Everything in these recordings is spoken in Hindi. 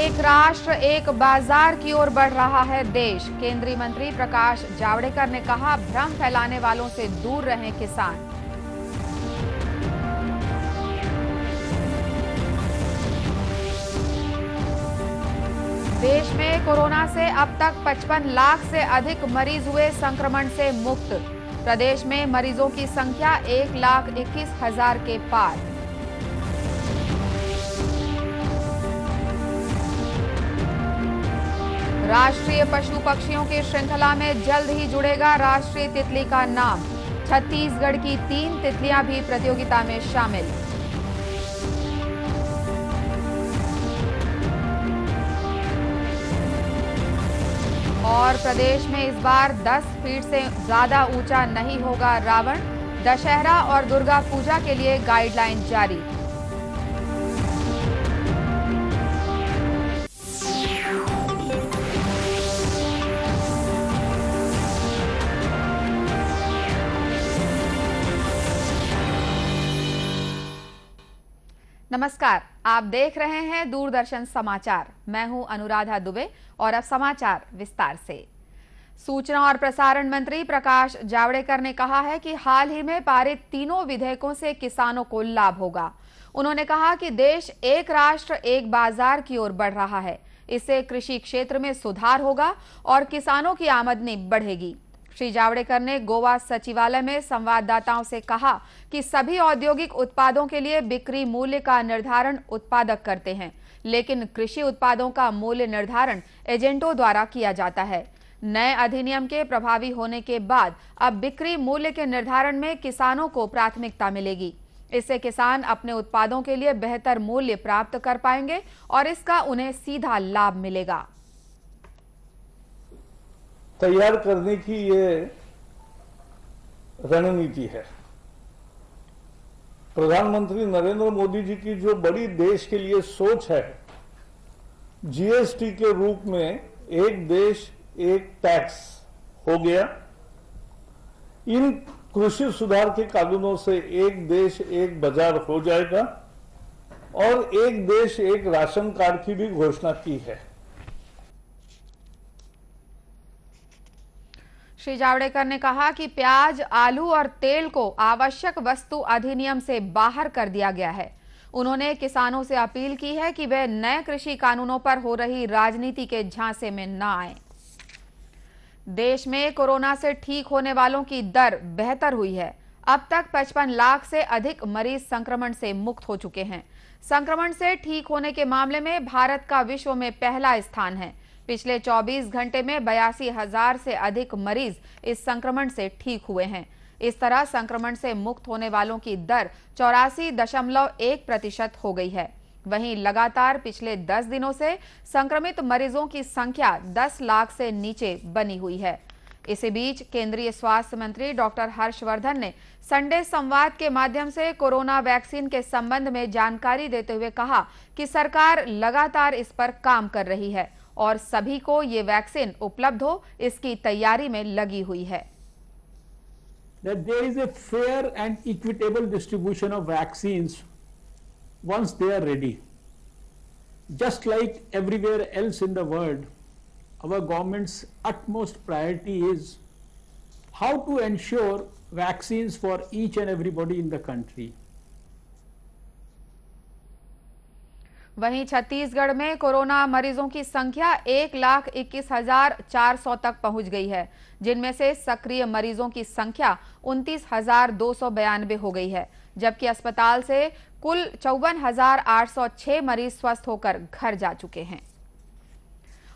एक राष्ट्र एक बाजार की ओर बढ़ रहा है देश। केंद्रीय मंत्री प्रकाश जावड़ेकर ने कहा, भ्रम फैलाने वालों से दूर रहें किसान। देश में कोरोना से अब तक 55 लाख से अधिक मरीज हुए संक्रमण से मुक्त। प्रदेश में मरीजों की संख्या 1,21,000 के पार। राष्ट्रीय पशु पक्षियों की श्रृंखला में जल्द ही जुड़ेगा राष्ट्रीय तितली का नाम। छत्तीसगढ़ की 3 तितलियां भी प्रतियोगिता में शामिल। और प्रदेश में इस बार 10 फीट से ज्यादा ऊंचा नहीं होगा रावण। दशहरा और दुर्गा पूजा के लिए गाइडलाइन जारी। नमस्कार, आप देख रहे हैं दूरदर्शन समाचार। मैं हूं अनुराधा दुबे और अब समाचार विस्तार से। सूचना और प्रसारण मंत्री प्रकाश जावड़ेकर ने कहा है कि हाल ही में पारित तीनों विधेयकों से किसानों को लाभ होगा। उन्होंने कहा कि देश एक राष्ट्र एक बाजार की ओर बढ़ रहा है। इससे कृषि क्षेत्र में सुधार होगा और किसानों की आमदनी बढ़ेगी। श्री जावड़ेकर ने गोवा सचिवालय में संवाददाताओं से कहा कि सभी औद्योगिक उत्पादों के लिए बिक्री मूल्य का निर्धारण उत्पादक करते हैं, लेकिन कृषि उत्पादों का मूल्य निर्धारण एजेंटों द्वारा किया जाता है। नए अधिनियम के प्रभावी होने के बाद अब बिक्री मूल्य के निर्धारण में किसानों को प्राथमिकता मिलेगी। इससे किसान अपने उत्पादों के लिए बेहतर मूल्य प्राप्त कर पाएंगे और इसका उन्हें सीधा लाभ मिलेगा। तैयार करने की ये रणनीति है। प्रधानमंत्री नरेंद्र मोदी जी की जो बड़ी देश के लिए सोच है, जीएसटी के रूप में एक देश एक टैक्स हो गया। इन कृषि सुधार के कानूनों से एक देश एक बाजार हो जाएगा और एक देश एक राशन कार्ड की भी घोषणा की है। श्री जावड़ेकर ने कहा कि प्याज, आलू और तेल को आवश्यक वस्तु अधिनियम से बाहर कर दिया गया है। उन्होंने किसानों से अपील की है कि वे नए कृषि कानूनों पर हो रही राजनीति के झांसे में न आएं। देश में कोरोना से ठीक होने वालों की दर बेहतर हुई है। अब तक 55 लाख से अधिक मरीज संक्रमण से मुक्त हो चुके हैं। संक्रमण से ठीक होने के मामले में भारत का विश्व में पहला स्थान है। पिछले 24 घंटे में 82,000 से अधिक मरीज इस संक्रमण से ठीक हुए हैं। इस तरह संक्रमण से मुक्त होने वालों की दर 84.1% हो गई है। वहीं लगातार पिछले 10 दिनों से संक्रमित मरीजों की संख्या 10 लाख से नीचे बनी हुई है। इसी बीच केंद्रीय स्वास्थ्य मंत्री डॉक्टर हर्षवर्धन ने संडे संवाद के माध्यम से कोरोना वैक्सीन के संबंध में जानकारी देते हुए कहा कि सरकार लगातार इस पर काम कर रही है और सभी को ये वैक्सीन उपलब्ध हो, इसकी तैयारी में लगी हुई है। That there is a fair and equitable distribution of vaccines once they are ready. Just like everywhere else in the world, our government's utmost priority is how to ensure vaccines for each and everybody in the country. वहीं छत्तीसगढ़ में कोरोना मरीजों की संख्या 1,21,400 तक पहुंच गई है, जिनमें से सक्रिय मरीजों की संख्या 29,292 हो गई है, जबकि अस्पताल से कुल 54,806 मरीज स्वस्थ होकर घर जा चुके हैं।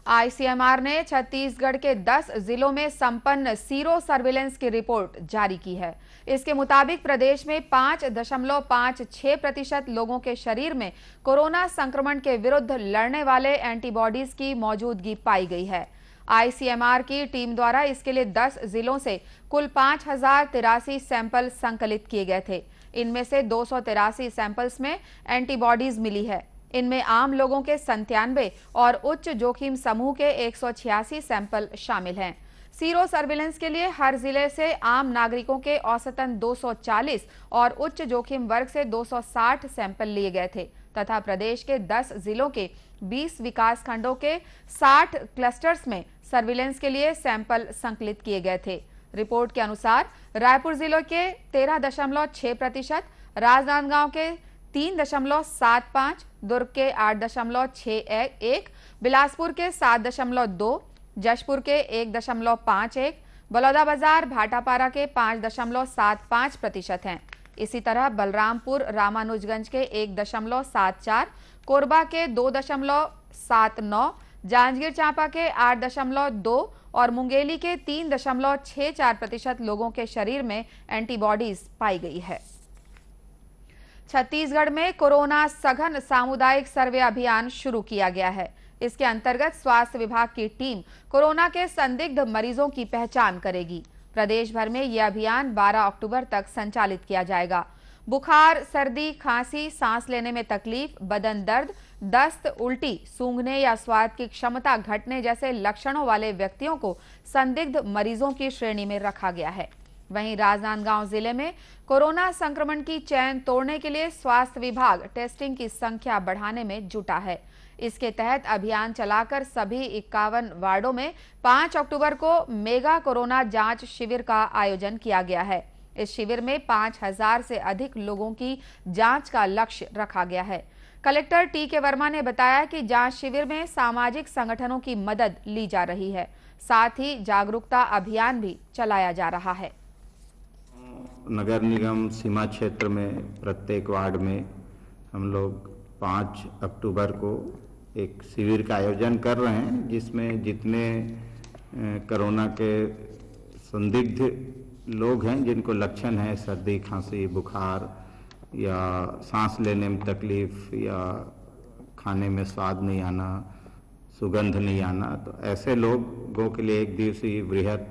आईसीएमआर ने छत्तीसगढ़ के 10 जिलों में संपन्न सीरो सर्विलेंस की रिपोर्ट जारी की है। इसके मुताबिक प्रदेश में 5.56% लोगों के शरीर में कोरोना संक्रमण के विरुद्ध लड़ने वाले एंटीबॉडीज की मौजूदगी पाई गई है। आईसीएमआर की टीम द्वारा इसके लिए 10 जिलों से कुल 5,083 सैंपल संकलित किए गए थे। इनमें से 283 सैंपल्स में एंटीबॉडीज मिली है। इनमें आम लोगों के 97 और उच्च जोखिम समूह के 186 सैंपल शामिल हैं। सीरो सर्विलेंस के लिए हर जिले से आम नागरिकों के औसतन 240 और उच्च जोखिम वर्ग से 260 सैंपल लिए गए थे। तथा प्रदेश के 10 जिलों के 20 विकास खंडों के 60 क्लस्टर्स में सर्विलेंस के लिए सैंपल संकलित किए गए थे। रिपोर्ट के अनुसार रायपुर जिले के 13.6%, राजनांदगांव के 3.75, दुर्ग के 8.61, बिलासपुर के 7.2, जशपुर के 1.51, बलौदाबाजार भाटापारा के 5.75% हैं। इसी तरह बलरामपुर रामानुजगंज के 1.74, कोरबा के 2.79, जांजगीर चांपा के 8.2 और मुंगेली के 3.64% लोगों के शरीर में एंटीबॉडीज पाई गई है। छत्तीसगढ़ में कोरोना सघन सामुदायिक सर्वे अभियान शुरू किया गया है। इसके अंतर्गत स्वास्थ्य विभाग की टीम कोरोना के संदिग्ध मरीजों की पहचान करेगी। प्रदेश भर में यह अभियान 12 अक्टूबर तक संचालित किया जाएगा। बुखार, सर्दी, खांसी, सांस लेने में तकलीफ, बदन दर्द, दस्त, उल्टी, सूंघने या स्वाद की क्षमता घटने जैसे लक्षणों वाले व्यक्तियों को संदिग्ध मरीजों की श्रेणी में रखा गया है। वहीं राजनांदगांव जिले में कोरोना संक्रमण की चैन तोड़ने के लिए स्वास्थ्य विभाग टेस्टिंग की संख्या बढ़ाने में जुटा है। इसके तहत अभियान चलाकर सभी 51 वार्डों में 5 अक्टूबर को मेगा कोरोना जांच शिविर का आयोजन किया गया है। इस शिविर में 5000 से अधिक लोगों की जांच का लक्ष्य रखा गया है। Collector TK. वर्मा ने बताया कि जांच शिविर में सामाजिक संगठनों की मदद ली जा रही है, साथ ही जागरूकता अभियान भी चलाया जा रहा है। नगर निगम सीमा क्षेत्र में प्रत्येक वार्ड में हम लोग 5 अक्टूबर को एक शिविर का आयोजन कर रहे हैं, जिसमें जितने कोरोना के संदिग्ध लोग हैं जिनको लक्षण है सर्दी, खांसी, बुखार या सांस लेने में तकलीफ या खाने में स्वाद नहीं आना, सुगंध नहीं आना, तो ऐसे लोगों के लिए एक दिवसीय बृहद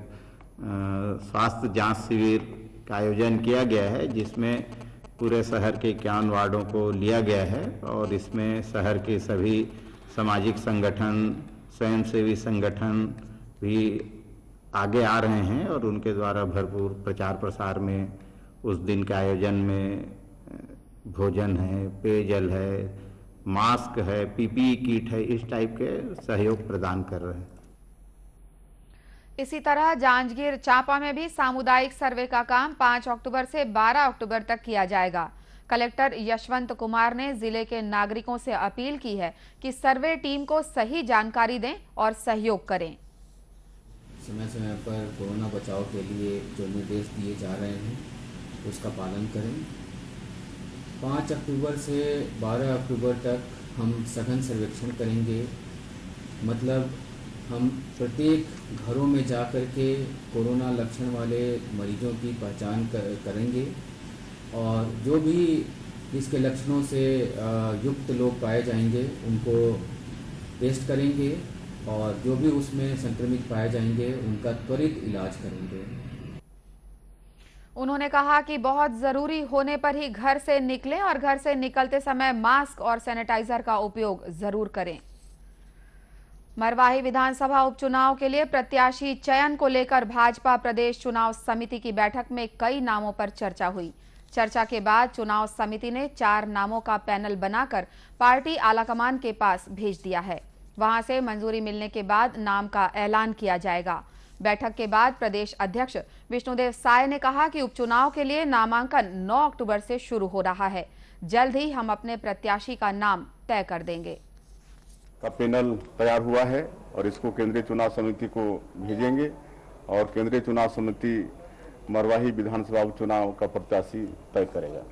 स्वास्थ्य जांच शिविर का आयोजन किया गया है, जिसमें पूरे शहर के 51 वार्डों को लिया गया है और इसमें शहर के सभी सामाजिक संगठन, स्वयंसेवी संगठन भी आगे आ रहे हैं और उनके द्वारा भरपूर प्रचार प्रसार में उस दिन के आयोजन में भोजन है, पेयजल है, मास्क है, पीपीई किट है, इस टाइप के सहयोग प्रदान कर रहे हैं। इसी तरह जांजगीर चांपा में भी सामुदायिक सर्वे का काम 5 अक्टूबर से 12 अक्टूबर तक किया जाएगा। कलेक्टर यशवंत कुमार ने जिले के नागरिकों से अपील की है कि सर्वे टीम को सही जानकारी दें और सहयोग करें। समय समय पर कोरोना बचाव के लिए जो निर्देश दिए जा रहे हैं उसका पालन करें। 5 अक्टूबर से 12 अक्टूबर तक हम सघन सर्वेक्षण करेंगे, मतलब हम प्रत्येक घरों में जाकर के कोरोना लक्षण वाले मरीजों की पहचान करेंगे और जो भी इसके लक्षणों से युक्त लोग पाए जाएंगे उनको टेस्ट करेंगे और जो भी उसमें संक्रमित पाए जाएंगे उनका त्वरित इलाज करेंगे। उन्होंने कहा कि बहुत जरूरी होने पर ही घर से निकलें और घर से निकलते समय मास्क और सैनिटाइजर का उपयोग जरूर करें। मरवाही विधानसभा उपचुनाव के लिए प्रत्याशी चयन को लेकर भाजपा प्रदेश चुनाव समिति की बैठक में कई नामों पर चर्चा हुई। चर्चा के बाद चुनाव समिति ने 4 नामों का पैनल बनाकर पार्टी आलाकमान के पास भेज दिया है। वहां से मंजूरी मिलने के बाद नाम का ऐलान किया जाएगा। बैठक के बाद प्रदेश अध्यक्ष विष्णुदेव साय ने कहा कि उपचुनाव के लिए नामांकन 9 अक्टूबर से शुरू हो रहा है। जल्द ही हम अपने प्रत्याशी का नाम तय कर देंगे। का पैनल तैयार हुआ है और इसको केंद्रीय चुनाव समिति को भेजेंगे और केंद्रीय चुनाव समिति मरवाही विधानसभा उपचुनाव का प्रत्याशी तय करेगा।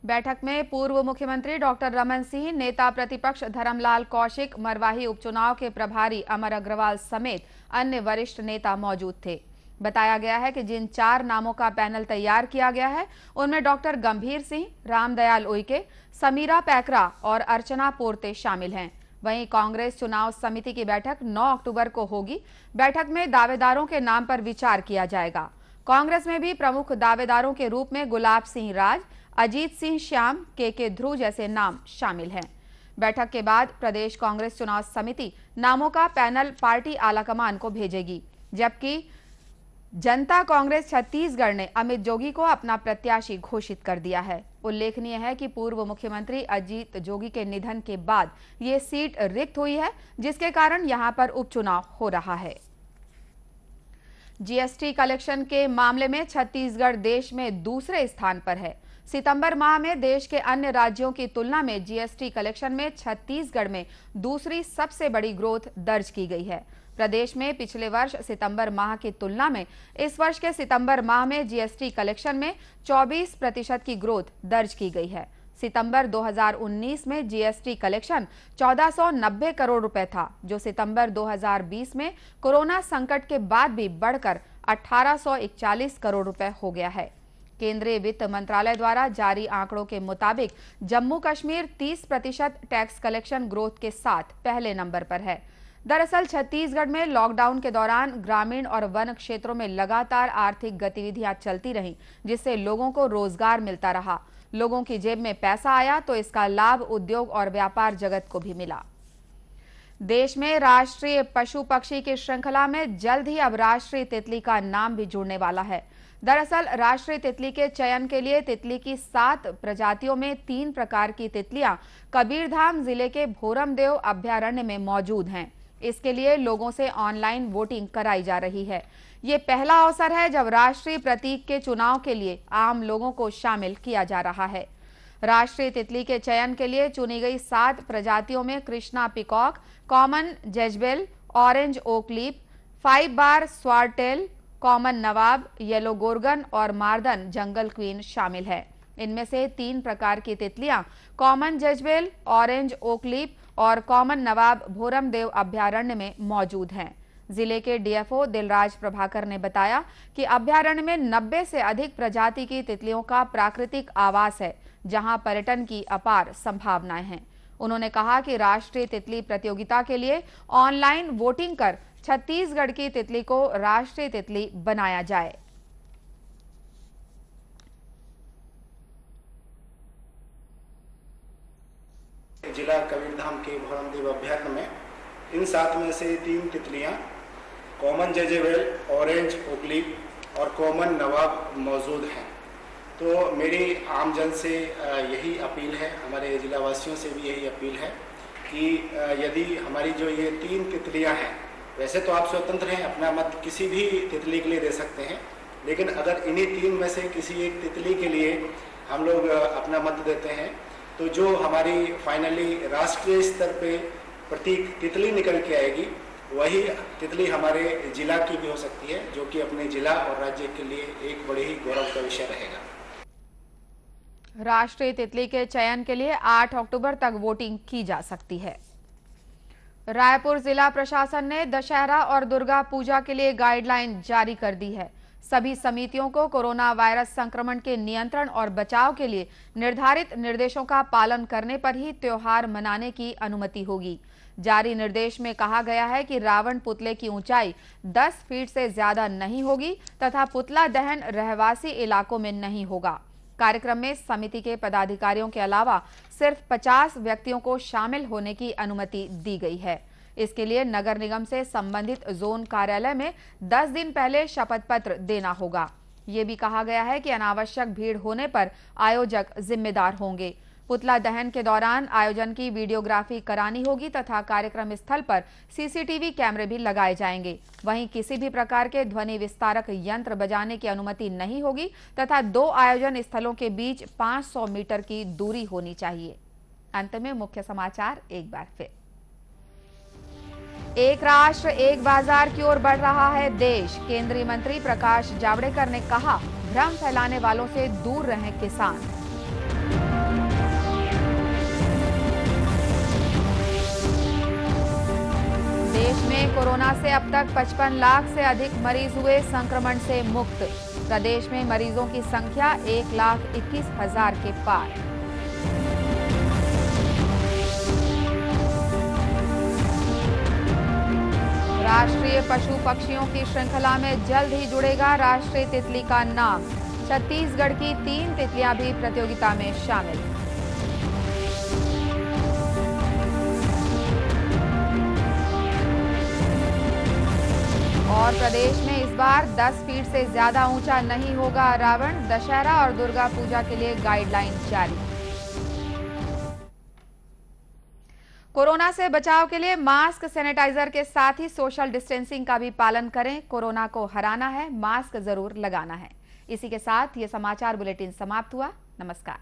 बैठक में पूर्व मुख्यमंत्री डॉक्टर रमन सिंह, नेता प्रतिपक्ष धर्मलाल कौशिक, मरवाही उपचुनाव के प्रभारी अमर अग्रवाल समेत अन्य वरिष्ठ नेता मौजूद थे। बताया गया है कि जिन 4 नामों का पैनल तैयार किया गया है उनमें डॉक्टर गंभीर सिंह, रामदयाल उइके, समीरा पैकरा और अर्चना पोर्ते शामिल हैं। वहीं कांग्रेस चुनाव समिति की बैठक 9 अक्टूबर को होगी। बैठक में दावेदारों के नाम पर विचार किया जाएगा। कांग्रेस में भी प्रमुख दावेदारों के रूप में गुलाब सिंह राज, अजीत सिंह श्याम, के ध्रुव जैसे नाम शामिल हैं। बैठक के बाद प्रदेश कांग्रेस चुनाव समिति नामों का पैनल पार्टी आलाकमान को भेजेगी, जबकि जनता कांग्रेस छत्तीसगढ़ ने अमित जोगी को अपना प्रत्याशी घोषित कर दिया है। उल्लेखनीय है कि पूर्व मुख्यमंत्री अजीत जोगी के निधन के बाद ये सीट रिक्त हुई है, जिसके कारण यहां पर उपचुनाव हो रहा है। जीएसटी कलेक्शन के मामले में छत्तीसगढ़ देश में दूसरे स्थान पर है। सितंबर माह में देश के अन्य राज्यों की तुलना में जीएसटी कलेक्शन में छत्तीसगढ़ में दूसरी सबसे बड़ी ग्रोथ दर्ज की गई है। प्रदेश में पिछले वर्ष सितंबर माह की तुलना में इस वर्ष के सितंबर माह में जीएसटी कलेक्शन में 24% की ग्रोथ दर्ज की गई है। सितंबर 2019 में जीएसटी कलेक्शन 1490 करोड़ रुपए था, जो सितंबर 2020 में कोरोना संकट के बाद भी बढ़कर 1841 करोड़ रुपए हो गया है। केंद्रीय वित्त मंत्रालय द्वारा जारी आंकड़ों के मुताबिक Jammu Kashmir 30% tax collection growth के साथ पहले नंबर पर है। दरअसल छत्तीसगढ़ में लॉकडाउन के दौरान ग्रामीण और वन क्षेत्रों में लगातार आर्थिक गतिविधियां चलती रहीं, जिससे लोगों को रोजगार मिलता रहा। लोगों की जेब में पैसा आया तो इसका लाभ उद्योग और व्यापार जगत को भी मिला। देश में राष्ट्रीय पशु पक्षी की श्रृंखला में जल्द ही अब राष्ट्रीय तितली का नाम भी जुड़ने वाला है। दरअसल राष्ट्रीय तितली के चयन के लिए तितली की 7 प्रजातियों में 3 प्रकार की तितलियां कबीरधाम जिले के भोरमदेव अभ्यारण्य में मौजूद हैं। इसके लिए लोगों से ऑनलाइन वोटिंग कराई जा रही है। ये पहला अवसर है जब राष्ट्रीय प्रतीक के चुनाव के लिए आम लोगों को शामिल किया जा रहा है। राष्ट्रीय तितली के चयन के लिए चुनी गई 7 प्रजातियों में Krishna peacock, common Jezebel, orange ओकलीप, 5 बार स्वारटेल, कॉमन नवाब, येलो गोर्गन और मार्दन जंगल क्वीन शामिल है। इनमें से 3 प्रकार की तितलियां कॉमन जेजबेल, ऑरेंज ओकलीप और कॉमन नवाब भोरमदेव अभ्यारण्य में मौजूद हैं। जिले के डीएफओ दिलराज प्रभाकर ने बताया कि अभ्यारण्य में 90 से अधिक प्रजाति की तितलियों का प्राकृतिक आवास है, जहां पर्यटन की अपार संभावनाएं हैं। उन्होंने कहा कि राष्ट्रीय तितली प्रतियोगिता के लिए ऑनलाइन वोटिंग कर छत्तीसगढ़ की तितली को राष्ट्रीय तितली बनाया जाए। जिला कबीरधाम के भोरमदेव अभ्यारण्य में इन 7 में से 3 तितलियां कॉमन जेजेबेल, ऑरेंज ओकलीप और कॉमन नवाब मौजूद हैं। तो मेरी आमजन से यही अपील है, हमारे जिलावासियों से भी यही अपील है कि यदि हमारी जो ये 3 तितलियां हैं, वैसे तो आप स्वतंत्र हैं, अपना मत किसी भी तितली के लिए दे सकते हैं, लेकिन अगर इन्हीं 3 में से किसी एक तितली के लिए हम लोग अपना मत देते हैं, तो जो हमारी फाइनली राष्ट्रीय स्तर पे प्रतीक तितली निकल के आएगी, वही तितली हमारे जिला की भी हो सकती है, जो कि अपने जिला और राज्य के लिए एक बड़ी ही गौरव का विषय रहेगा। राष्ट्रीय तितली के चयन के लिए 8 अक्टूबर तक वोटिंग की जा सकती है। रायपुर जिला प्रशासन ने दशहरा और दुर्गा पूजा के लिए गाइडलाइन जारी कर दी है। सभी समितियों को कोरोना वायरस संक्रमण के नियंत्रण और बचाव के लिए निर्धारित निर्देशों का पालन करने पर ही त्योहार मनाने की अनुमति होगी। जारी निर्देश में कहा गया है कि रावण पुतले की ऊंचाई 10 फीट से ज्यादा नहीं होगी तथा पुतला दहन रहवासी इलाकों में नहीं होगा। कार्यक्रम में समिति के पदाधिकारियों के अलावा सिर्फ 50 व्यक्तियों को शामिल होने की अनुमति दी गई है। इसके लिए नगर निगम से संबंधित जोन कार्यालय में 10 दिन पहले शपथ पत्र देना होगा। ये भी कहा गया है कि अनावश्यक भीड़ होने पर आयोजक जिम्मेदार होंगे। पुतला दहन के दौरान आयोजन की वीडियोग्राफी करानी होगी तथा कार्यक्रम स्थल पर सीसीटीवी कैमरे भी लगाए जाएंगे। वहीं किसी भी प्रकार के ध्वनि विस्तारक यंत्र बजाने की अनुमति नहीं होगी तथा 2 आयोजन स्थलों के बीच 500 मीटर की दूरी होनी चाहिए। अंत में मुख्य समाचार एक बार फिर। एक राष्ट्र एक बाजार की ओर बढ़ रहा है देश। केंद्रीय मंत्री प्रकाश जावड़ेकर ने कहा, भ्रम फैलाने वालों से दूर रहें किसान। देश में कोरोना से अब तक 55 लाख से अधिक मरीज हुए संक्रमण से मुक्त। प्रदेश में मरीजों की संख्या 1,21,000 के पार। राष्ट्रीय पशु पक्षियों की श्रृंखला में जल्द ही जुड़ेगा राष्ट्रीय तितली का नाम। छत्तीसगढ़ की 3 तितलियां भी प्रतियोगिता में शामिल। और प्रदेश में इस बार 10 फीट से ज्यादा ऊंचा नहीं होगा रावण। दशहरा और दुर्गा पूजा के लिए गाइडलाइन जारी। कोरोना से बचाव के लिए मास्क, सैनिटाइजर के साथ ही सोशल डिस्टेंसिंग का भी पालन करें। कोरोना को हराना है, मास्क जरूर लगाना है। इसी के साथ ये समाचार बुलेटिन समाप्त हुआ। नमस्कार।